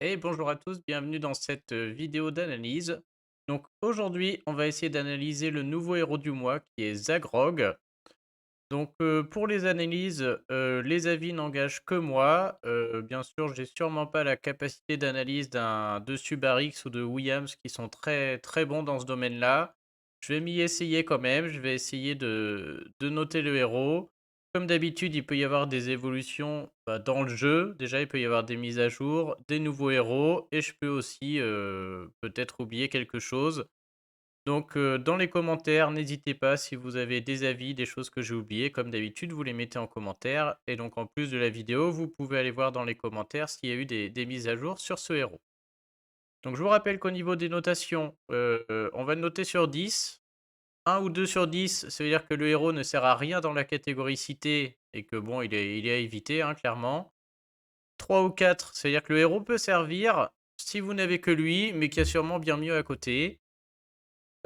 Et bonjour à tous, bienvenue dans cette vidéo d'analyse. Donc aujourd'hui, on va essayer d'analyser le nouveau héros du mois qui est Zagrog. Donc pour les analyses, les avis n'engagent que moi. Bien sûr, j'ai sûrement pas la capacité d'analyse de Subarix ou de Williams qui sont très très bons dans ce domaine-là. Je vais m'y essayer quand même, je vais essayer de noter le héros. Comme d'habitude, il peut y avoir des évolutions, dans le jeu. Déjà, il peut y avoir des mises à jour, des nouveaux héros et je peux aussi, peut-être oublier quelque chose. Donc, dans les commentaires, n'hésitez pas si vous avez des avis, des choses que j'ai oubliées, comme d'habitude, vous les mettez en commentaire et donc en plus de la vidéo, vous pouvez aller voir dans les commentaires s'il y a eu des mises à jour sur ce héros. Donc je vous rappelle qu'au niveau des notations, on va le noter sur 10. 1 ou 2 sur 10, ça veut dire que le héros ne sert à rien dans la catégorie cité et que bon, il est à éviter, hein, clairement. 3 ou 4, ça veut dire que le héros peut servir si vous n'avez que lui, mais qu'il y a sûrement bien mieux à côté.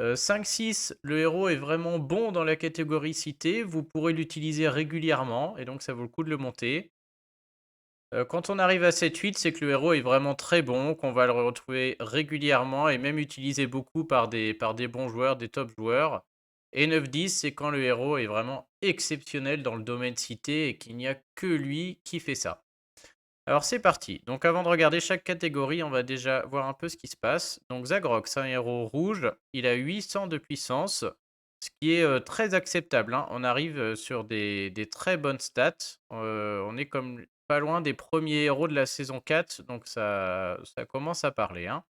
5-6, le héros est vraiment bon dans la catégorie cité, vous pourrez l'utiliser régulièrement et donc ça vaut le coup de le monter. Quand on arrive à 7-8, c'est que le héros est vraiment très bon, qu'on va le retrouver régulièrement et même utilisé beaucoup par des bons joueurs, des top joueurs. Et 9-10, c'est quand le héros est vraiment exceptionnel dans le domaine cité et qu'il n'y a que lui qui fait ça. Alors c'est parti. Donc avant de regarder chaque catégorie, on va déjà voir un peu ce qui se passe. Donc Zagrok, c'est un héros rouge, il a 800 de puissance, ce qui est très acceptable, hein. On arrive sur des très bonnes stats. On est comme pas loin des premiers héros de la saison 4, donc ça commence à parler, hein.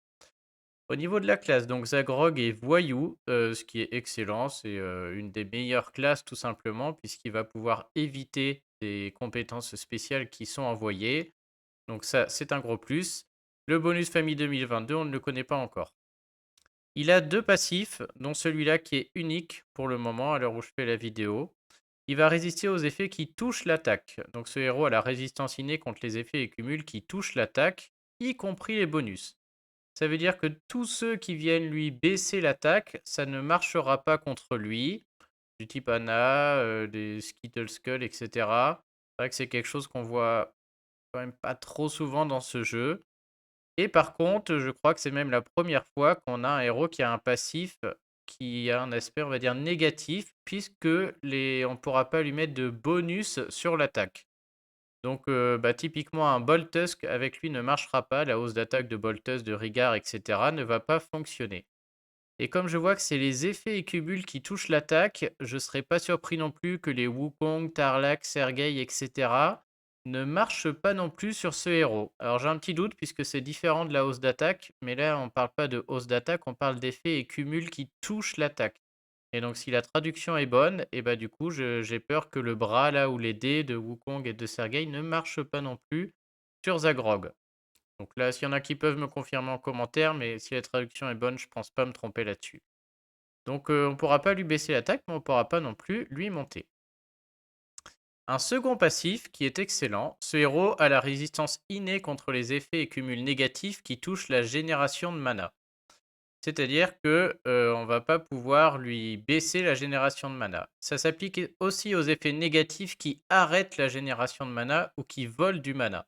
Au niveau de la classe, donc Zagrog est voyou, ce qui est excellent. C'est une des meilleures classes tout simplement, puisqu'il va pouvoir éviter des compétences spéciales qui sont envoyées. Donc ça, c'est un gros plus. Le bonus famille 2022, on ne le connaît pas encore. Il a 2 passifs, dont celui-là qui est unique pour le moment à l'heure où je fais la vidéo. Il va résister aux effets qui touchent l'attaque. Donc ce héros a la résistance innée contre les effets et cumuls qui touchent l'attaque, y compris les bonus. Ça veut dire que tous ceux qui viennent lui baisser l'attaque, ça ne marchera pas contre lui, du type Anna, des Skittle Skull, etc. C'est vrai que c'est quelque chose qu'on voit quand même pas trop souvent dans ce jeu. Et par contre, je crois que c'est même la première fois qu'on a un héros qui a un passif qui a un aspect, on va dire, négatif, puisque on ne pourra pas lui mettre de bonus sur l'attaque. Donc, typiquement, un Boltusk avec lui ne marchera pas. La hausse d'attaque de Boltusk, de Rigard, etc. ne va pas fonctionner. Et comme je vois que c'est les effets et cumuls qui touchent l'attaque, je ne serais pas surpris non plus que les Wukong, Tarlac, Sergei, etc. ne marchent pas non plus sur ce héros. Alors j'ai un petit doute puisque c'est différent de la hausse d'attaque, mais là on ne parle pas de hausse d'attaque, on parle d'effets et cumuls qui touchent l'attaque. Et donc si la traduction est bonne, et bah du coup j'ai peur que le bras là ou les dés de Wukong et de Sergei ne marchent pas non plus sur Zagrog. Donc là, s'il y en a qui peuvent me confirmer en commentaire, mais si la traduction est bonne, je pense pas me tromper là-dessus. Donc on pourra pas lui baisser l'attaque, mais on pourra pas non plus lui monter. Un second passif qui est excellent, ce héros a la résistance innée contre les effets et cumuls négatifs qui touchent la génération de mana. C'est-à-dire que on va pas pouvoir lui baisser la génération de mana. Ça s'applique aussi aux effets négatifs qui arrêtent la génération de mana ou qui volent du mana.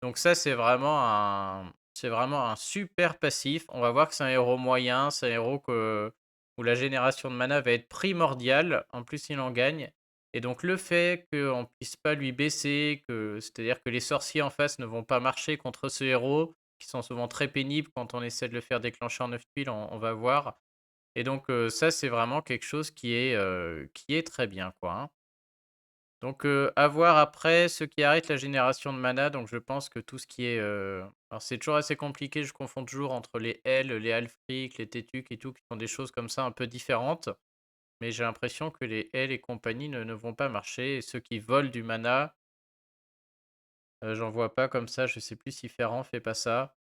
Donc ça, c'est vraiment un super passif. On va voir que c'est un héros moyen, c'est un héros où la génération de mana va être primordiale. En plus, il en gagne. Et donc le fait qu'on ne puisse pas lui baisser, c'est-à-dire que les sorciers en face ne vont pas marcher contre ce héros, qui sont souvent très pénibles quand on essaie de le faire déclencher en 9 tuiles, on va voir. Et donc ça, c'est vraiment quelque chose qui est très bien, quoi, hein. Donc, à voir après ce qui arrête la génération de mana, donc je pense que tout ce qui est, alors c'est toujours assez compliqué, je confonds toujours entre les L, les Alfric, les Tétuc et tout, qui sont des choses comme ça un peu différentes. Mais j'ai l'impression que les L et compagnie ne vont pas marcher et ceux qui volent du mana, j'en vois pas comme ça, je sais plus si Ferrand fait pas ça.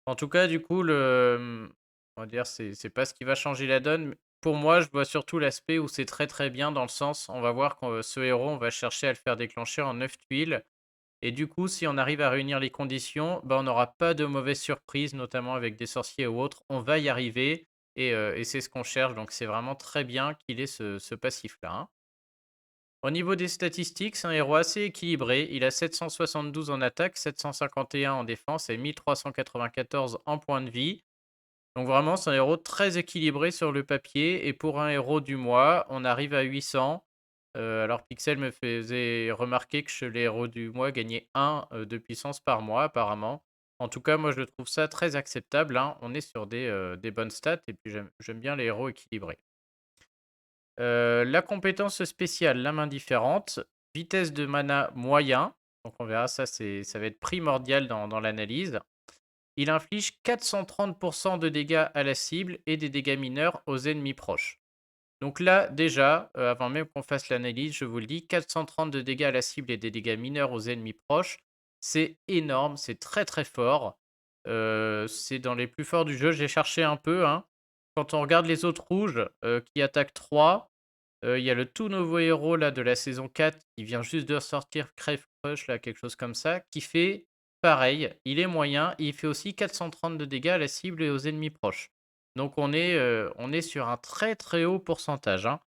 En tout cas, du coup, on va dire, c'est pas ce qui va changer la donne. Pour moi, je vois surtout l'aspect où c'est très, très bien dans le sens, on va voir que ce héros, on va chercher à le faire déclencher en 9 tuiles et du coup, si on arrive à réunir les conditions, bah, on n'aura pas de mauvaises surprises, notamment avec des sorciers ou autres. On va y arriver et c'est ce qu'on cherche, donc c'est vraiment très bien qu'il ait ce passif-là, hein. Au niveau des statistiques, c'est un héros assez équilibré. Il a 772 en attaque, 751 en défense et 1394 en points de vie. Donc vraiment, c'est un héros très équilibré sur le papier et pour un héros du mois, on arrive à 800. Alors Pixel me faisait remarquer que chez les héros du mois gagnaient 1 de puissance par mois apparemment. En tout cas, moi je trouve ça très acceptable, hein. On est sur des bonnes stats et puis j'aime bien les héros équilibrés. La compétence spéciale, la main différente, vitesse de mana moyen, donc on verra ça va être primordial dans l'analyse. Il inflige 430 de dégâts à la cible et des dégâts mineurs aux ennemis proches. Donc là, déjà, avant même qu'on fasse l'analyse, je vous le dis, 430 de dégâts à la cible et des dégâts mineurs aux ennemis proches, c'est énorme, c'est très, très fort. C'est dans les plus forts du jeu. J'ai cherché un peu, hein. Quand on regarde les autres rouges, qui attaquent 3, il y a le tout nouveau héros là de la saison 4 qui vient juste de sortir, Crave Crush là, quelque chose comme ça, qui fait pareil. Il est moyen, il fait aussi 430 de dégâts à la cible et aux ennemis proches. Donc on est sur un très, très haut pourcentage, hein.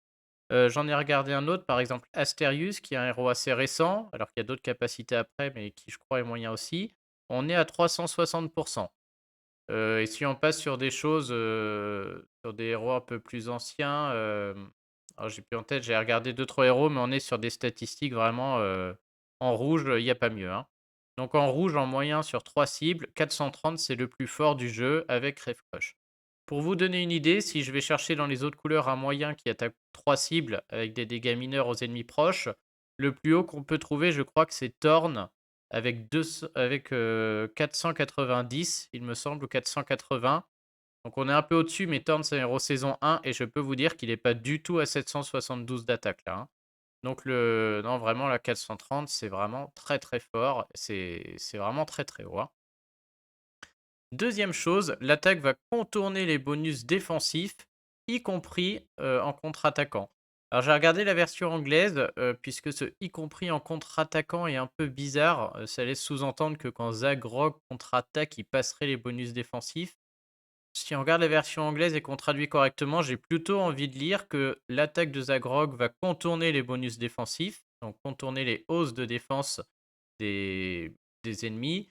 J'en ai regardé un autre, par exemple Asterius, qui est un héros assez récent, alors qu'il y a d'autres capacités après, mais qui je crois est moyen aussi. On est à 360. Et si on passe sur des choses, sur des héros un peu plus anciens, alors j'ai plus en tête, j'ai regardé deux trois héros, mais on est sur des statistiques vraiment, en rouge, il y a pas mieux, hein. Donc en rouge, en moyen sur 3 cibles, 430 c'est le plus fort du jeu avec Rave Crush. Pour vous donner une idée, si je vais chercher dans les autres couleurs un moyen qui attaque 3 cibles avec des dégâts mineurs aux ennemis proches, le plus haut qu'on peut trouver, je crois que c'est Thorn avec 490, il me semble, ou 480. Donc on est un peu au-dessus, mais Thorn, c'est un héros saison 1 et je peux vous dire qu'il est pas du tout à 772 d'attaque là, hein. Donc non, vraiment la 430, c'est vraiment très, très fort. C'est vraiment très, très haut, hein. 2e chose, l'attaque va contourner les bonus défensifs, y compris, en contre-attaquant. Alors j'ai regardé la version anglaise, puisque ce «y compris en contre-attaquant» est un peu bizarre, ça laisse sous-entendre que quand Zagrog contre-attaque, il passerait les bonus défensifs. Si on regarde la version anglaise et qu'on traduit correctement, j'ai plutôt envie de lire que l'attaque de Zagrog va contourner les bonus défensifs, donc contourner les hausses de défense des ennemis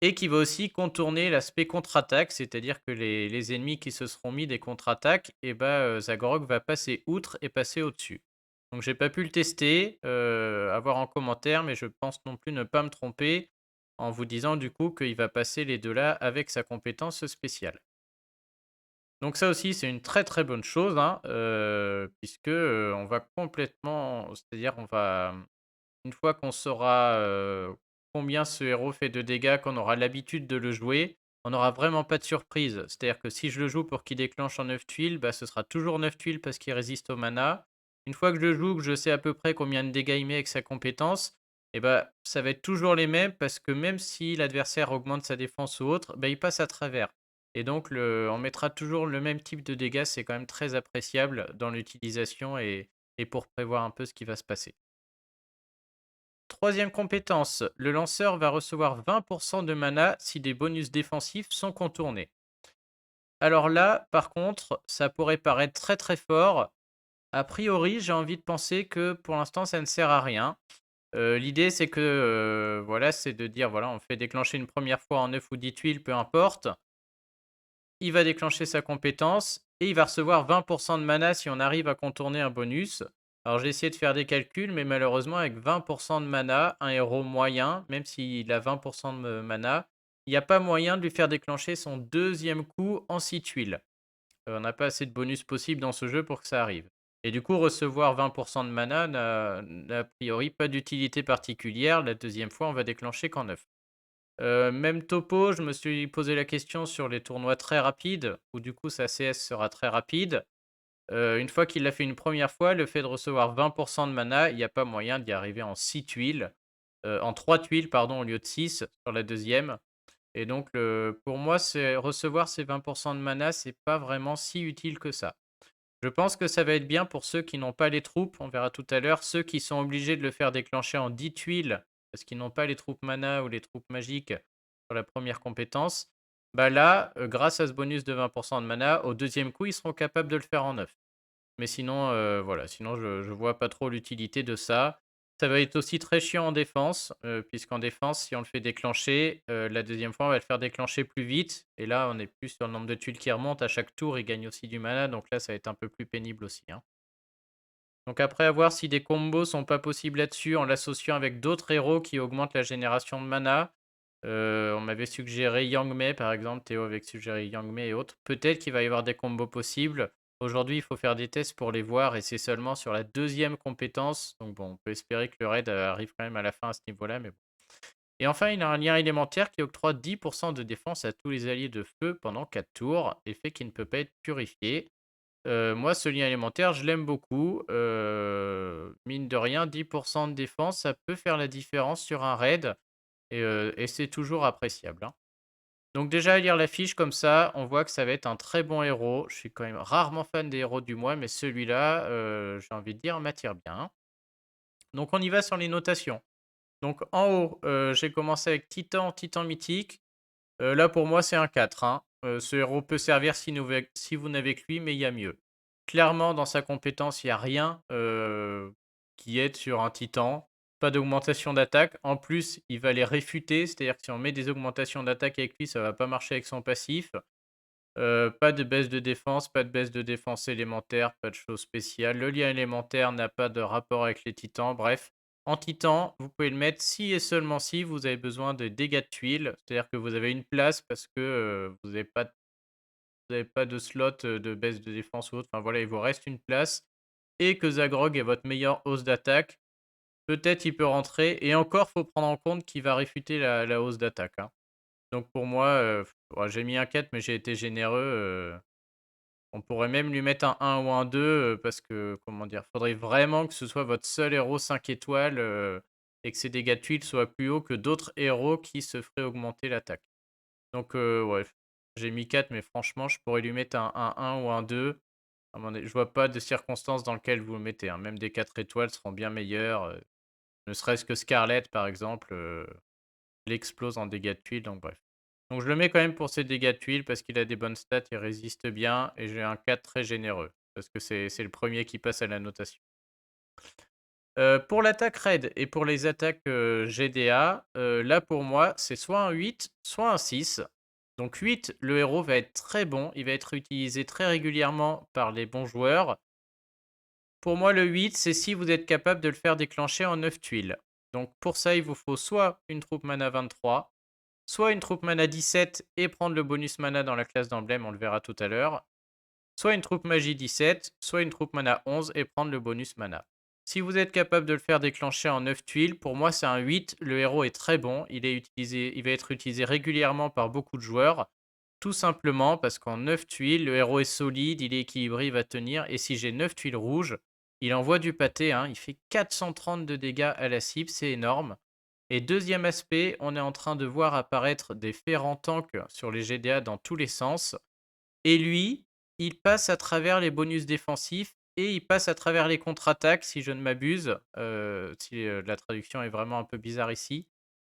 et qui va aussi contourner l'aspect contre-attaque, c'est-à-dire que les ennemis qui se seront mis des contre-attaques et bah, Zagorog va passer outre et passer au-dessus. Donc j'ai pas pu le tester, à voir en commentaire, mais je pense non plus ne pas me tromper en vous disant du coup qu'il va passer les 2 là avec sa compétence spéciale. Donc ça aussi, c'est une très, très bonne chose, hein, puisque, on va complètement c'est-à-dire on va une fois qu'on saura, combien ce héros fait de dégâts, qu'on aura l'habitude de le jouer, on n'aura vraiment pas de surprise. C'est-à-dire que si je le joue pour qu'il déclenche en 9 tuiles, bah, ce sera toujours 9 tuiles parce qu'il résiste au mana. Une fois que je le joue, que je sais à peu près combien de dégâts il met avec sa compétence et bah, ça va être toujours les mêmes parce que même si l'adversaire augmente sa défense ou autre, bah, il passe à travers et donc on mettra toujours le même type de dégâts. C'est quand même très appréciable dans l'utilisation et pour prévoir un peu ce qui va se passer. 3e compétence, le lanceur va recevoir 20 de mana si des bonus défensifs sont contournés. Alors là, par contre, ça pourrait paraître très très fort. A priori, j'ai envie de penser que pour l'instant, ça ne sert à rien. L'idée, c'est que, voilà, c'est de dire, voilà, on fait déclencher une première fois en 9 ou 10 tuiles, peu importe. Il va déclencher sa compétence et il va recevoir 20 de mana si on arrive à contourner un bonus. Alors j'ai essayé de faire des calculs, mais malheureusement avec 20 de mana, un héros moyen, même s'il a 20 de mana, il n'y a pas moyen de lui faire déclencher son 2e coup en 6 tuiles. On n'a pas assez de bonus possible dans ce jeu pour que ça arrive. Et du coup, recevoir 20 de mana n'a a priori pas d'utilité particulière. La 2e fois, on va déclencher qu'en 9. Même topo, je me suis posé la question sur les tournois très rapides, où du coup sa CS sera très rapide. Une fois qu'il l'a fait une première fois, le fait de recevoir 20 de mana, il y a pas moyen d'y arriver en 6 tuiles, en 3 tuiles pardon, au lieu de 6 sur la 2e et donc pour moi, c'est recevoir ces 20 de mana, c'est pas vraiment si utile que ça. Je pense que ça va être bien pour ceux qui n'ont pas les troupes, on verra tout à l'heure. Ceux qui sont obligés de le faire déclencher en 10 tuiles, parce qu'ils n'ont pas les troupes mana ou les troupes magiques sur la première compétence, bah là, grâce à ce bonus de 20 de mana, au 2e coup, ils seront capables de le faire en 9. Mais sinon, voilà, sinon je vois pas trop l'utilité de ça. Ça va être aussi très chiant en défense, puisqu'en défense, si on le fait déclencher, la deuxième fois, on va le faire déclencher plus vite et là, on est plus sur le nombre de tuiles qui remontent à chaque tour. Il gagne aussi du mana, donc là, ça va être un peu plus pénible aussi, hein. Donc après, à voir si des combos sont pas possibles là-dessus en l'associant avec d'autres héros qui augmentent la génération de mana. On m'avait suggéré Yang Mei, par exemple, Théo avait suggéré Yang Mei et autres. Peut-être qu'il va y avoir des combos possibles. Aujourd'hui, il faut faire des tests pour les voir et c'est seulement sur la deuxième compétence. Donc bon, on peut espérer que le raid arrive quand même à la fin à ce niveau-là, mais bon. Et enfin, il a un lien élémentaire qui octroie 10% de défense à tous les alliés de feu pendant 4 tours, effet qui ne peut pas être purifié. Moi, ce lien élémentaire, je l'aime beaucoup. Mine de rien, 10% de défense, ça peut faire la différence sur un raid et c'est toujours appréciable, hein. Donc déjà, à lire la fiche comme ça, on voit que ça va être un très bon héros. Je suis quand même rarement fan des héros du mois, mais celui-là, j'ai envie de dire, m'attire bien, hein. Donc on y va sur les notations. Donc en haut, j'ai commencé avec Titan, Titan mythique. Là, pour moi, c'est un 4, hein. Ce héros peut servir si vous n'avez que lui, mais il y a mieux. Clairement, dans sa compétence, il y a rien, qui aide sur un titan. Pas d'augmentation d'attaque. En plus, il va les réfuter, c'est-à-dire que si on met des augmentations d'attaque avec lui, ça va pas marcher avec son passif. Pas de baisse de défense, pas de baisse de défense élémentaire, pas de choses spéciales. Le lien élémentaire n'a pas de rapport avec les titans. Bref, en titan, vous pouvez le mettre si et seulement si vous avez besoin de dégâts de tuiles. C'est-à-dire que vous avez une place parce que vous avez pas de slot de baisse de défense ou autre. Enfin voilà, il vous reste une place et que Zagrog est votre meilleure hausse d'attaque. Peut-être il peut rentrer et encore, faut prendre en compte qu'il va réfuter la hausse d'attaque, hein. Donc pour moi, ouais, j'ai mis un 4 mais j'ai été généreux. On pourrait même lui mettre un 1 ou un 2 parce que, comment dire? Faudrait vraiment que ce soit votre seul héros 5 étoiles, et que ses dégâts de tuiles soient plus hauts que d'autres héros qui se feraient augmenter l'attaque. Donc ouais, j'ai mis 4 mais franchement, je pourrais lui mettre un 1 ou un 2. À mon je vois pas de circonstances dans lesquelles vous le mettez, hein. Même des 4 étoiles seront bien meilleures, ne serait-ce que Scarlet, par exemple, il explose en dégâts de tuiles, donc bref. Donc je le mets quand même pour ses dégâts de tuiles parce qu'il a des bonnes stats, il résiste bien et j'ai un 4 très généreux parce que c'est le premier qui passe à la notation. Pour l'attaque raid et pour les attaques, GDA, là pour moi, c'est soit un 8, soit un 6. Donc 8, le héros va être très bon, il va être utilisé très régulièrement par les bons joueurs. Pour moi, le 8, c'est si vous êtes capable de le faire déclencher en 9 tuiles. Donc pour ça, il vous faut soit une troupe mana 23, soit une troupe mana 17 et prendre le bonus mana dans la classe d'emblème, on le verra tout à l'heure. Soit une troupe magie 17, soit une troupe mana 11 et prendre le bonus mana. Si vous êtes capable de le faire déclencher en 9 tuiles, pour moi c'est un 8, le héros est très bon, il va être utilisé régulièrement par beaucoup de joueurs, tout simplement parce qu'en 9 tuiles, le héros est solide, il est équilibré, il va tenir, et si j'ai 9 tuiles rouges, il envoie du pâté, hein, il fait 430 de dégâts à la cible, c'est énorme. Et deuxième aspect, on est en train de voir apparaître des ferrants tanks sur les GDA dans tous les sens. Et lui, il passe à travers les bonus défensifs et il passe à travers les contre-attaques, si je ne m'abuse. Si la traduction est vraiment un peu bizarre ici.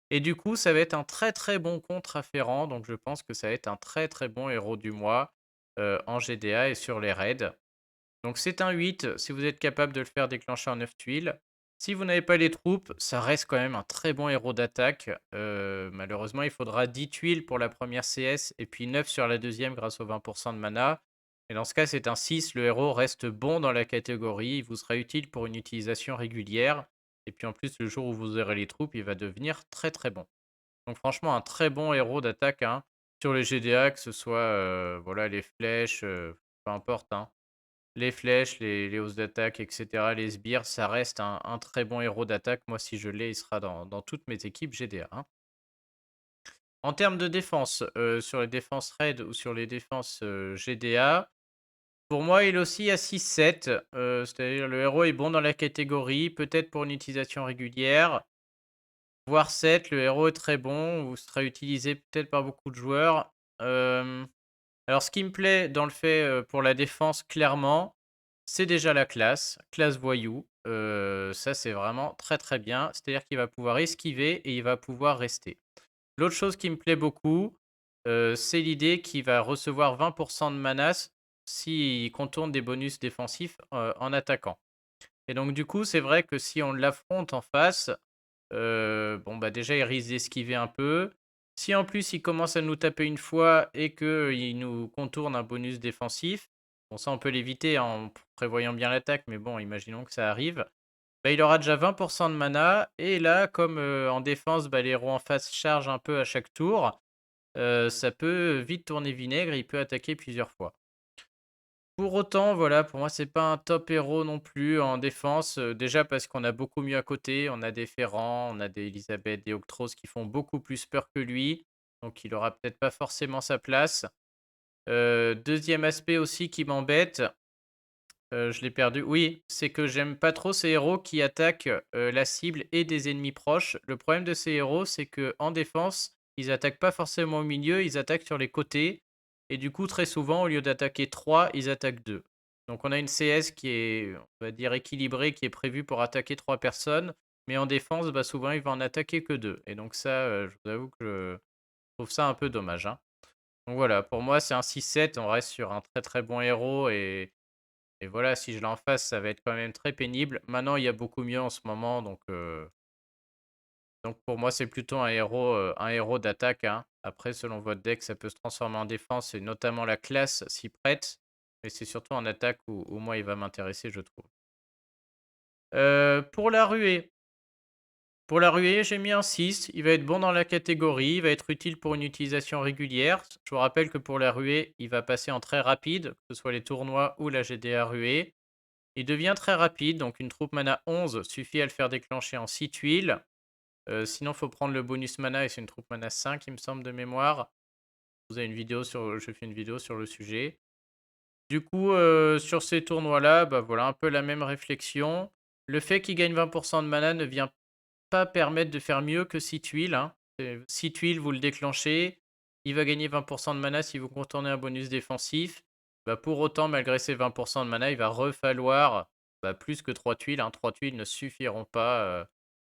Et du coup, ça va être un très très bon contre afférent. Donc je pense que ça va être un très très bon héros du mois en GDA et sur les raids. Donc c'est un 8 si vous êtes capable de le faire déclencher en 9 tuiles. Si vous n'avez pas les troupes, ça reste quand même un très bon héros d'attaque. Malheureusement, il faudra 10 tuiles pour la première CS et puis 9 sur la deuxième grâce aux 20% de mana. Et dans ce cas, c'est un 6. Le héros reste bon dans la catégorie. Il vous sera utile pour une utilisation régulière. Et puis en plus, le jour où vous aurez les troupes, il va devenir très très bon. Donc franchement, un très bon héros d'attaque, hein. Sur les GDA, que ce soit voilà, les flèches, peu importe, hein. Les flèches, les hausses d'attaque, et cetera, les sbires, ça reste un très bon héros d'attaque. Moi, si je l'ai, il sera dans toutes mes équipes GDA, hein. En termes de défense, sur les défenses raid ou sur les défenses, GDA, pour moi, il oscille à 6-7, c'est-à-dire le héros est bon dans la catégorie, peut-être pour une utilisation régulière, voire 7, le héros est très bon ou sera utilisé peut-être par beaucoup de joueurs. Hem Alors, ce qui me plaît dans le fait, pour la défense, clairement, c'est déjà la classe, classe voyou. Ça, c'est vraiment très, très bien. C'est-à-dire qu'il va pouvoir esquiver et il va pouvoir rester. L'autre chose qui me plaît beaucoup, c'est l'idée qu'il va recevoir 20% de mana s'il contourne des bonus défensifs, en attaquant. Et donc du coup, c'est vrai que si on l'affronte en face, bon, bah, déjà, il risque d'esquiver un peu. Si en plus il commence à nous taper une fois et qu'il nous contourne un bonus défensif, bon ça on peut l'éviter en prévoyant bien l'attaque, mais bon, imaginons que ça arrive, bah, il aura déjà 20 de mana et là, comme, en défense, bah, les héros en face chargent un peu à chaque tour, ça peut vite tourner vinaigre et il peut attaquer plusieurs fois. Pour autant, voilà, pour moi, c'est pas un top héros non plus en défense, déjà parce qu'on a beaucoup mieux à côté. On a des Ferrand, on a des Elisabeth, des Octros qui font beaucoup plus peur que lui, donc il aura peut-être pas forcément sa place. 2e aspect aussi qui m'embête, je l'ai perdu. Oui, c'est que j'aime pas trop ces héros qui attaquent, la cible et des ennemis proches. Le problème de ces héros, c'est que en défense, ils attaquent pas forcément au milieu, ils attaquent sur les côtés et du coup, très souvent, au lieu d'attaquer 3, ils attaquent 2. Donc on a une CS qui est, on va dire, équilibrée, qui est prévue pour attaquer 3 personnes, mais en défense, bah, souvent, il va en attaquer que 2 et donc ça, je vous avoue que je trouve ça un peu dommage, hein. Donc voilà, pour moi, c'est un 6-7, on reste sur un très, très bon héros et voilà, si je l'ai en face, ça va être quand même très pénible. Maintenant, il y a beaucoup mieux en ce moment, donc pour moi, c'est plutôt un héros d'attaque, hein. Après, selon votre deck, ça peut se transformer en défense et notamment la classe s'y prête, mais c'est surtout en attaque où moi, il va m'intéresser, je trouve. Pour la ruée. Pour la ruée, j'ai mis un 6. Il va être bon dans la catégorie, il va être utile pour une utilisation régulière. Je vous rappelle que pour la ruée, il va passer en très rapide, que ce soit les tournois ou la GDA ruée. Il devient très rapide, donc une troupe mana 11 suffit à le faire déclencher en 6 tuiles. Sinon, il faut prendre le bonus mana et c'est une troupe mana 5, il me semble, de mémoire. Vous avez une vidéo sur, je fais une vidéo sur le sujet. Du coup, sur ces tournois-là, bah voilà, un peu la même réflexion. Le fait qu'il gagne 20 de mana ne vient pas permettre de faire mieux que 6 tuiles, hein. 6 tuiles, vous le déclenchez, il va gagner 20 de mana si vous contournez un bonus défensif. Bah, pour autant, malgré ces 20 de mana, il va refalloir, bah, plus que 3 tuiles, hein. 3 tuiles ne suffiront pas,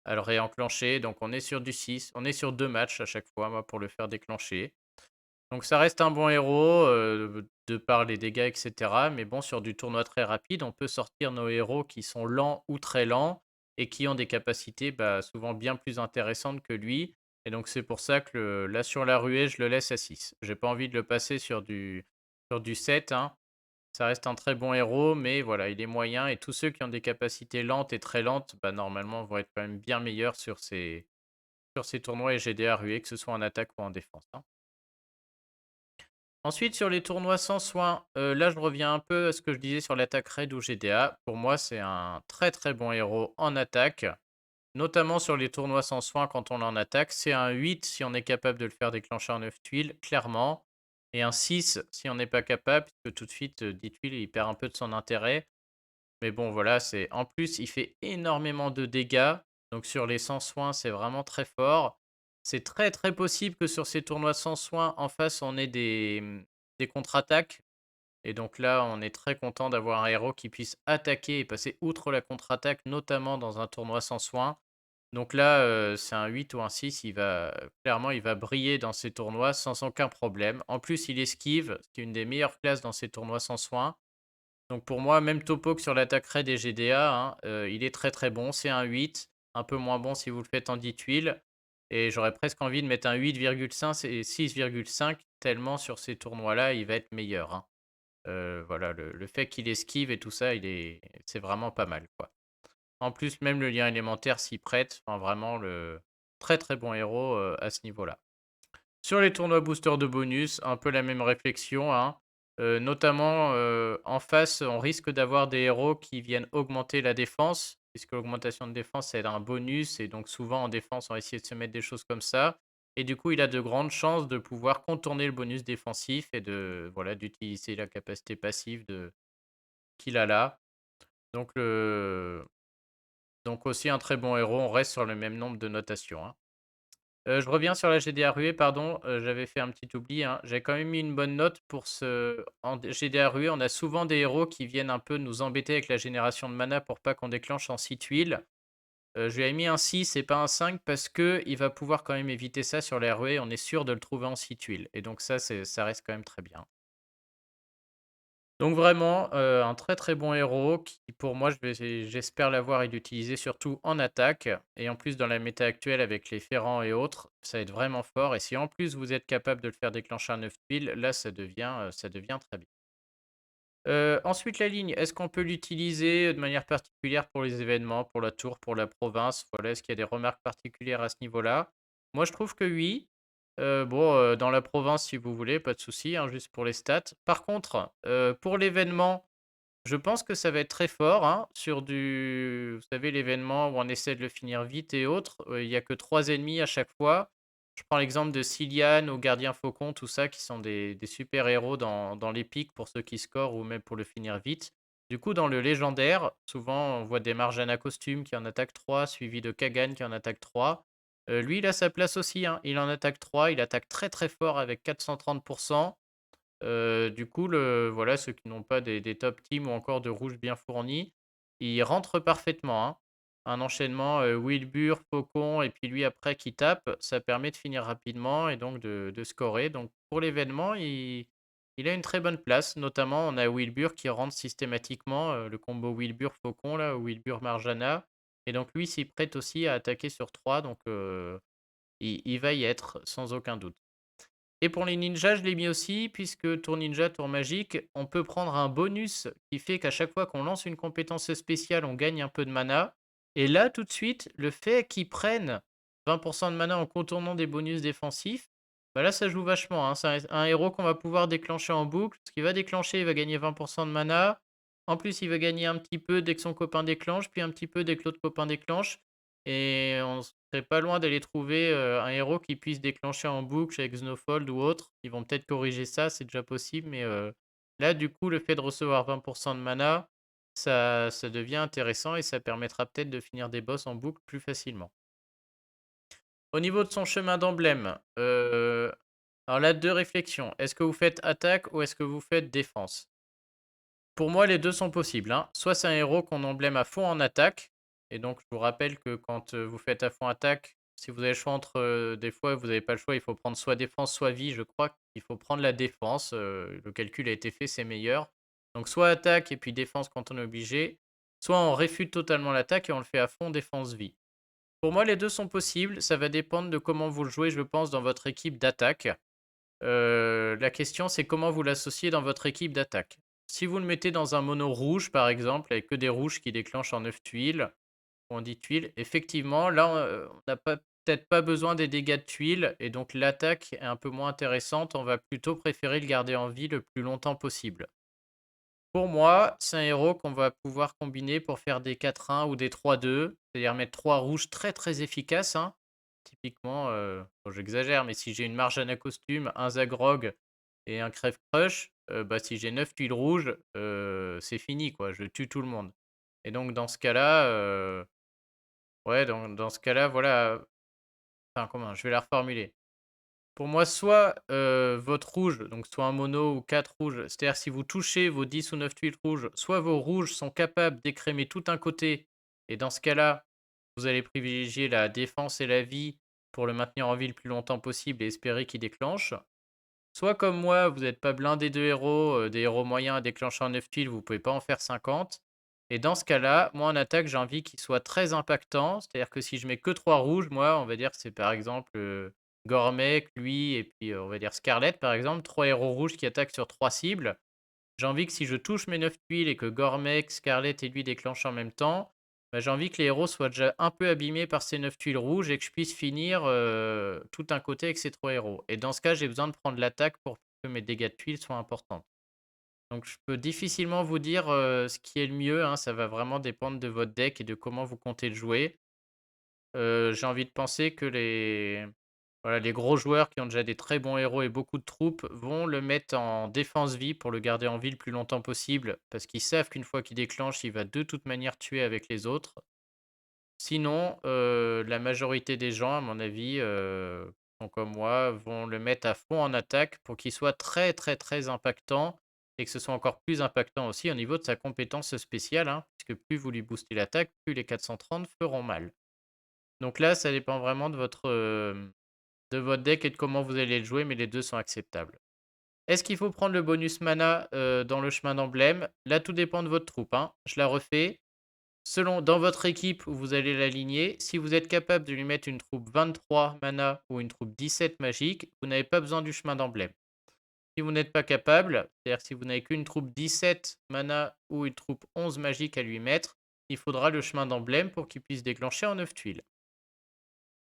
à le réenclencher. Donc on est sur du 6. On est sur 2 matchs à chaque fois, moi, pour le faire déclencher. Donc ça reste un bon héros, de par les dégâts et cetera. Mais bon, sur du tournoi très rapide, on peut sortir nos héros qui sont lents ou très lents et qui ont des capacités, bah, souvent bien plus intéressantes que lui. Et donc c'est pour ça que là, sur la ruée, je le laisse à 6. J'ai pas envie de le passer sur du 7, hein. Ça reste un très bon héros, mais voilà, il est moyen et tous ceux qui ont des capacités lentes et très lentes, bah, normalement, vont être quand même bien meilleurs sur ces tournois et GDA ruée, que ce soit en attaque ou en défense, hein. Ensuite, sur les tournois sans soin, là, je reviens un peu à ce que je disais sur l'attaque raid ou GDA. Pour moi, c'est un très, très bon héros en attaque, notamment sur les tournois sans soin quand on en attaque. C'est un 8 si on est capable de le faire déclencher en 9 tuiles, clairement, et un 6 si on n'est pas capable, puisque tout de suite, 10 tuiles, il perd un peu de son intérêt. Mais bon, voilà, c'est en plus, il fait énormément de dégâts. Donc sur les sans soins, c'est vraiment très fort. C'est très très possible que sur ces tournois sans soins, en face, on ait des contre-attaques. Et donc là, on est très content d'avoir un héros qui puisse attaquer et passer outre la contre-attaque, notamment dans un tournoi sans soins. Donc là, c'est un 8 ou un 6, clairement, il va briller dans ces tournois sans aucun problème. En plus, il esquive, ce qui est une des meilleures classes dans ces tournois sans soins. Donc pour moi, même topo que sur l'attaque raid et GDA, hein, il est très très bon. C'est un 8, un peu moins bon si vous le faites en 10 tuiles. Et j'aurais presque envie de mettre un 8,5 et 6,5 tellement sur ces tournois-là, il va être meilleur, hein. Voilà, le fait qu'il esquive et tout ça, c'est vraiment pas mal, quoi. En plus, même le lien élémentaire s'y prête. Enfin, vraiment, le très très bon héros à ce niveau-là. Sur les tournois booster de bonus, un peu la même réflexion, hein. Notamment, en face, on risque d'avoir des héros qui viennent augmenter la défense, puisque l'augmentation de défense, c'est un bonus et donc souvent en défense, on va essayer de se mettre des choses comme ça et du coup, il a de grandes chances de pouvoir contourner le bonus défensif et voilà, d'utiliser la capacité passive qu'il a là. Donc donc aussi un très bon héros, on reste sur le même nombre de notations, hein. Je reviens sur la GDA ruée, pardon, j'avais fait un petit oubli, hein. J'avais quand même mis une bonne note pour ce en GDA ruée, on a souvent des héros qui viennent un peu nous embêter avec la génération de mana pour pas qu'on déclenche en 6 tuiles. Je lui avais mis un 6 et pas un 5 parce que il va pouvoir quand même éviter ça sur la ruée, on est sûr de le trouver en 6 tuiles et donc ça reste quand même très bien. Donc vraiment, un très, très bon héros qui pour moi j'espère l'avoir et l'utiliser surtout en attaque et en plus dans la méta actuelle avec les ferrants et autres, ça va être vraiment fort et si en plus vous êtes capable de le faire déclencher à 9 tuiles, là ça devient très bien. Ensuite la ligne, est-ce qu'on peut l'utiliser, de manière particulière pour les événements, pour la tour, pour la province? Voilà, est-ce qu'il y a des remarques particulières à ce niveau-là? Moi je trouve que oui. Bon, dans la province si vous voulez, pas de souci, hein, juste pour les stats. Par contre, pour l'événement, je pense que ça va être très fort, hein, sur du vous savez, l'événement où on essaie de le finir vite et autres, il y a que 3 ennemis à chaque fois. Je prends l'exemple de Cillian ou Gardien Faucon, tout ça, qui sont des super héros dans l'épique pour ceux qui scorent ou même pour le finir vite. Du coup, dans le légendaire, souvent, on voit des Marjana Costume qui en attaque 3, suivi de Kagan qui en attaque 3. Lui, il a sa place aussi, hein, il en attaque 3, il attaque très, très fort avec 430. Du coup, voilà, ceux qui n'ont pas des top teams ou encore de rouges bien fournis, ils rentrent parfaitement, hein. Un enchaînement, Wilbur, Faucon et puis lui après qui tape, ça permet de finir rapidement et donc de scorer. Donc pour l'événement, il a une très bonne place. Notamment, on a Wilbur qui rentre systématiquement, le combo Wilbur-Faucon là, ou Wilbur-Marjana et donc lui s'y prête aussi à attaquer sur 3 donc il va y être sans aucun doute. Et pour les ninjas, je l'ai mis aussi puisque tour ninja, tour magique, on peut prendre un bonus qui fait qu'à chaque fois qu'on lance une compétence spéciale, on gagne un peu de mana. Et là, tout de suite, le fait qu'ils prennent 20 de mana en contournant des bonus défensifs, bah là, ça joue vachement, hein. C'est un héros qu'on va pouvoir déclencher en boucle. Ce qu'il va déclencher, il va gagner 20 de mana. En plus, il va gagner un petit peu dès que son copain déclenche, puis un petit peu dès que l'autre copain déclenche. Et on serait pas loin d'aller trouver, un héros qui puisse déclencher en boucle avec Snowfold ou autre. Ils vont peut-être corriger ça, c'est déjà possible, mais, là, du coup, le fait de recevoir 20 de mana, ça devient intéressant et ça permettra peut-être de finir des boss en boucle plus facilement. Au niveau de son chemin d'emblème, alors là, 2 réflexions. Est-ce que vous faites attaque ou est-ce que vous faites défense? Pour moi, les 2 sont possibles, hein. Soit c'est un héros qu'on emblème à fond en attaque et donc je vous rappelle que quand, vous faites à fond attaque, si vous avez le choix entre, des fois vous avez pas le choix, il faut prendre soit défense, soit vie. Je crois qu'il faut prendre la défense, le calcul a été fait, c'est meilleur. Donc soit attaque et puis défense quand on est obligé, soit on réfute totalement l'attaque et on le fait à fond défense vie. Pour moi, les 2 sont possibles, ça va dépendre de comment vous le jouez, je pense, dans votre équipe d'attaque. La question, c'est comment vous l'associez dans votre équipe d'attaque. Si vous le mettez dans un mono rouge, par exemple, avec que des rouges qui déclenchent en 9 tuiles ou en 10 tuiles, effectivement, là, on n'a peut-être pas besoin des dégâts de tuiles et donc l'attaque est un peu moins intéressante. On va plutôt préférer le garder en vie le plus longtemps possible. Pour moi, c'est un héros qu'on va pouvoir combiner pour faire des 4-1 ou des 3-2, c'est-à-dire mettre 3 rouges très, très efficaces, hein. Typiquement, bon j'exagère, mais si j'ai une Marjana costume, un Zagrog et un Crève Crush, bah, si j'ai 9 tuiles rouges, c'est fini quoi, je tue tout le monde. Et donc dans ce cas-là, ouais, dans ce cas-là, voilà, enfin comment? Je vais la reformuler. Pour moi, soit, votre rouge, donc soit un mono ou 4 rouges, c'est-à-dire si vous touchez vos 10 ou 9 tuiles rouges, soit vos rouges sont capables d'écrémer tout un côté et dans ce cas-là, vous allez privilégier la défense et la vie pour le maintenir en vie le plus longtemps possible et espérer qu'il déclenche. Soit comme moi, vous n'êtes pas blindé de héros, des héros moyens à déclencher en 9 tuiles, vous pouvez pas en faire 50 et dans ce cas-là, moi en attaque, j'ai envie qu'il soit très impactant. C'est-à-dire que si je mets que 3 rouges, moi, on va dire que c'est par exemple, Gormek, lui et puis, on va dire Scarlet par exemple, 3 héros rouges qui attaquent sur 3 cibles. J'ai envie que si je touche mes 9 tuiles et que Gormek, Scarlet et lui déclenchent en même temps, bah, j'ai envie que les héros soient déjà un peu abîmés par ces 9 tuiles rouges et que je puisse finir, tout un côté avec ces 3 héros. Et dans ce cas, j'ai besoin de prendre l'attaque pour que mes dégâts de tuiles soient importants. Donc je peux difficilement vous dire, ce qui est le mieux, hein, ça va vraiment dépendre de votre deck et de comment vous comptez le jouer. J'ai envie de penser que les gros joueurs qui ont déjà des très bons héros et beaucoup de troupes vont le mettre en défense vie pour le garder en vie le plus longtemps possible, parce qu'ils savent qu'une fois qu'il déclenche, il va de toute manière tuer avec les autres. Sinon, la majorité des gens, à mon avis, sont comme moi, vont le mettre à fond en attaque pour qu'il soit très, très, très impactant et que ce soit encore plus impactant aussi au niveau de sa compétence spéciale, hein, puisque plus vous lui boostez l'attaque, plus les 430 feront mal. Donc là, ça dépend vraiment de votre deck et de comment vous allez le jouer, mais les 2 sont acceptables. Est-ce qu'il faut prendre le bonus mana, dans le chemin d'emblème? Là, tout dépend de votre troupe, hein. Je la refais. Selon dans votre équipe où vous allez l'aligner, si vous êtes capable de lui mettre une troupe 23 mana ou une troupe 17 magique, vous n'avez pas besoin du chemin d'emblème. Si vous n'êtes pas capable, c'est-à-dire si vous n'avez qu'une troupe 17 mana ou une troupe 11 magique à lui mettre, il faudra le chemin d'emblème pour qu'il puisse déclencher en 9 tuiles.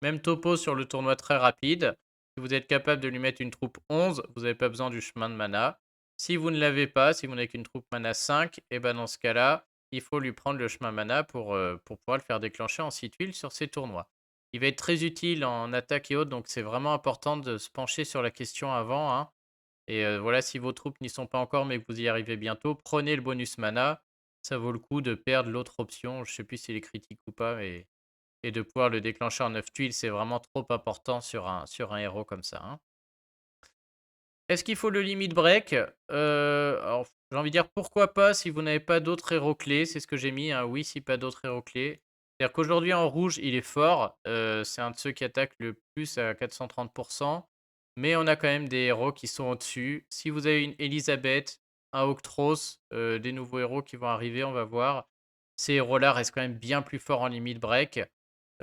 Même topo sur le tournoi très rapide. Si vous êtes capable de lui mettre une troupe 11, vous n'avez pas besoin du chemin de mana. Si vous ne l'avez pas, si vous n'avez qu'une troupe mana 5, et ben dans ce cas-là, il faut lui prendre le chemin mana pour pouvoir le faire déclencher en 6 tuiles sur ces tournois. Il va être très utile en attaque et autres, donc c'est vraiment important de se pencher sur la question avant, hein. Et voilà, si vos troupes n'y sont pas encore, mais que vous y arrivez bientôt, prenez le bonus mana. Ça vaut le coup de perdre l'autre option. Je sais plus s'il est critique ou pas, mais et de pouvoir le déclencher en 9 tuiles, c'est vraiment trop important sur un héros comme ça, hein. Est-ce qu'il faut le limit break? Alors j'ai envie de dire pourquoi pas si vous n'avez pas d'autres héros clés, c'est ce que j'ai mis, hein, oui si pas d'autres héros clés. C'est-à-dire qu'aujourd'hui en rouge, il est fort, c'est un de ceux qui attaque le plus à 430, mais on a quand même des héros qui sont au-dessus. Si vous avez une Elisabeth, un Octros, des nouveaux héros qui vont arriver, on va voir. Ces héros-là restent quand même bien plus forts en limit break.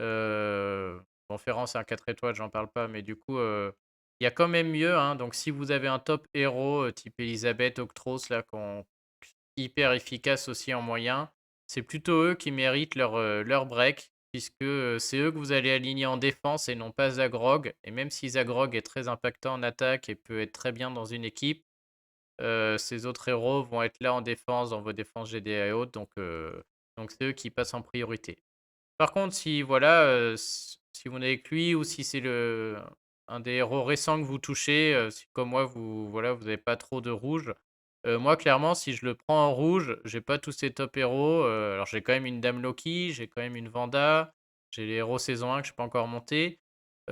Heu, Bon, c'est un 4 étoiles, j'en parle pas, mais du coup, il y a quand même mieux, hein. Donc si vous avez un top héros, type Elisabeth, Octros là, qu'on hyper efficaces aussi en moyen, c'est plutôt eux qui méritent leur break puisque, c'est eux que vous allez aligner en défense et non pas Zagrog. Et même si Zagrog est très impactant en attaque et peut être très bien dans une équipe, ces autres héros vont être là en défense, dans vos défenses GDA et autres, donc c'est eux qui passent en priorité. Par contre, si voilà, si vous n'avez que lui ou si c'est le un des héros récents que vous touchez, si comme moi vous voilà, vous avez pas trop de rouge, moi clairement si je le prends en rouge, j'ai pas tous ces top héros, alors j'ai quand même une Dame Loki, j'ai quand même une Vanda, j'ai les héros saison 1 que je peux encore monter.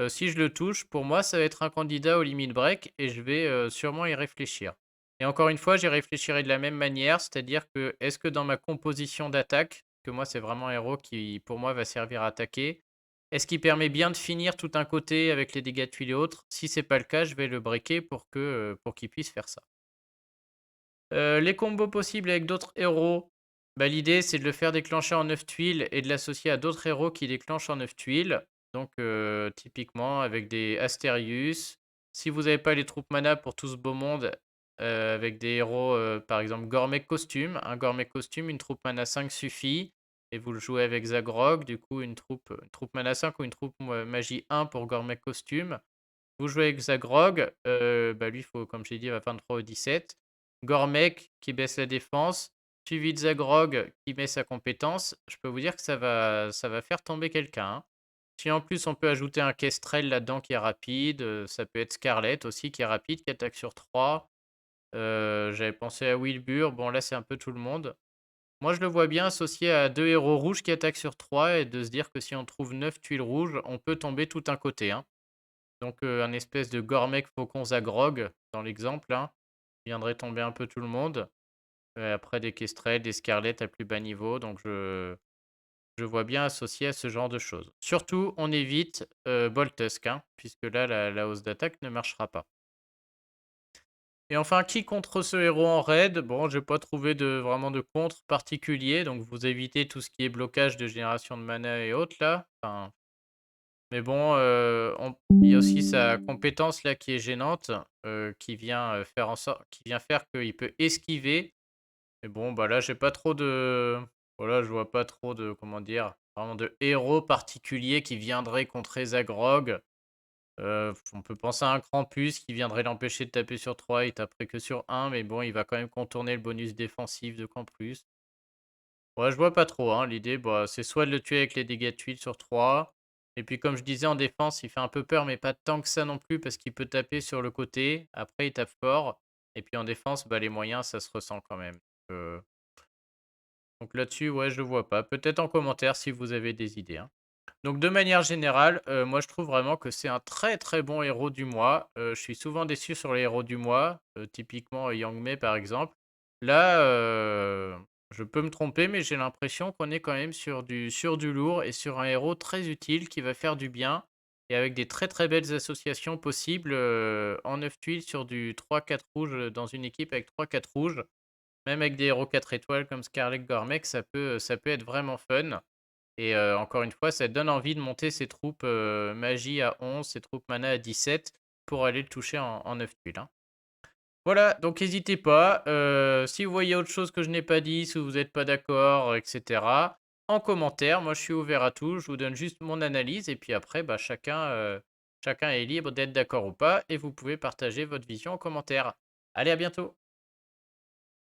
Si je le touche, pour moi ça va être un candidat au limit break et je vais, sûrement y réfléchir. Et encore une fois, j'y réfléchirai de la même manière, c'est-à-dire que, est-ce que dans ma composition d'attaque, que moi c'est vraiment un héros qui, pour moi, va servir à attaquer, est-ce qu'il permet bien de finir tout un côté avec les dégâts de tuiles et autres? Si c'est pas le cas, je vais le breaker pour qu'il puisse faire ça. Les combos possibles avec d'autres héros, bah, l'idée c'est de le faire déclencher en 9 tuiles et de l'associer à d'autres héros qui déclenchent en 9 tuiles. Donc typiquement avec des Asterius. Si vous n'avez pas les troupes mana pour tout ce beau monde, avec des héros, par exemple Gormek Costume. Un Gormek Costume, une troupe mana 5 suffit et vous le jouez avec Zagrog. Du coup une troupe mana 5 ou une troupe magie 1 pour Gormek Costume. Vous jouez avec Zagrog, bah, lui, faut comme j'ai dit, à 23 ou 17. Gormek qui baisse la défense, suivi de Zagrog qui met sa compétence. Je peux vous dire que ça va faire tomber quelqu'un, hein. Si en plus on peut ajouter un Kestrel là-dedans qui est rapide, ça peut être Scarlet aussi qui est rapide, qui attaque sur 3. J'avais pensé à Wilbur, bon là c'est un peu tout le monde. Moi je le vois bien associé à 2 héros rouges qui attaquent sur 3 et de se dire que si on trouve 9 tuiles rouges, on peut tomber tout un côté, hein. Donc, un espèce de Gormek Faucon Zagrog dans l'exemple, hein, qui viendrait tomber un peu tout le monde. Après des Kestrel, des Scarlet à plus bas niveau, donc je vois bien associé à ce genre de choses. Surtout, on évite, Boltusk, hein, puisque là, la hausse d'attaque ne marchera pas. Et enfin, qui contre ce héros en raid? Bon, j'ai pas trouvé vraiment de contre particulier, donc vous évitez tout ce qui est blocage de génération de mana et autres là, enfin. Mais bon, il y a aussi sa compétence là qui est gênante, qui vient faire qu'il peut esquiver. Mais bon, bah, là, j'ai pas trop de voilà, je vois pas trop de, comment dire? Vraiment de héros particuliers qui viendraient contrer Zagrog. On peut penser à un Krampus qui viendrait l'empêcher de taper sur 3, il taperait que sur un, mais bon, il va quand même contourner le bonus défensif de Krampus. Ouais, je vois pas trop, hein. L'idée, bah, c'est soit de le tuer avec les dégâts de tuile sur 3, et puis comme je disais en défense, il fait un peu peur, mais pas tant que ça non plus, parce qu'il peut taper sur le côté. Après, il tape fort. Et puis en défense, bah, les moyens, ça se ressent quand même. Heu, donc là-dessus, ouais, je le vois pas. Peut-être en commentaire si vous avez des idées, hein. Donc de manière générale, moi je trouve vraiment que c'est un très, très bon héros du mois. Je suis souvent déçu sur les héros du mois, typiquement, Yang Mei par exemple. Là, je peux me tromper, mais j'ai l'impression qu'on est quand même sur du lourd et sur un héros très utile qui va faire du bien. et avec des très, très belles associations possibles, en 9 tuiles sur du 3-4 rouges, dans une équipe avec 3-4 rouges. Même avec des héros 4 étoiles comme Scarlet Gormek, ça peut être vraiment fun et encore une fois, ça donne envie de monter ses troupes, magie à 11, ses troupes mana à 17 pour aller le toucher en 9 tuiles, hein. Voilà, donc n'hésitez pas, si vous voyez autre chose que je n'ai pas dit, si vous n'êtes pas d'accord, et cetera, en commentaire. Moi, je suis ouvert à tout, je vous donne juste mon analyse et puis après, bah, chacun est libre d'être d'accord ou pas et vous pouvez partager votre vision en commentaire. Allez, à bientôt!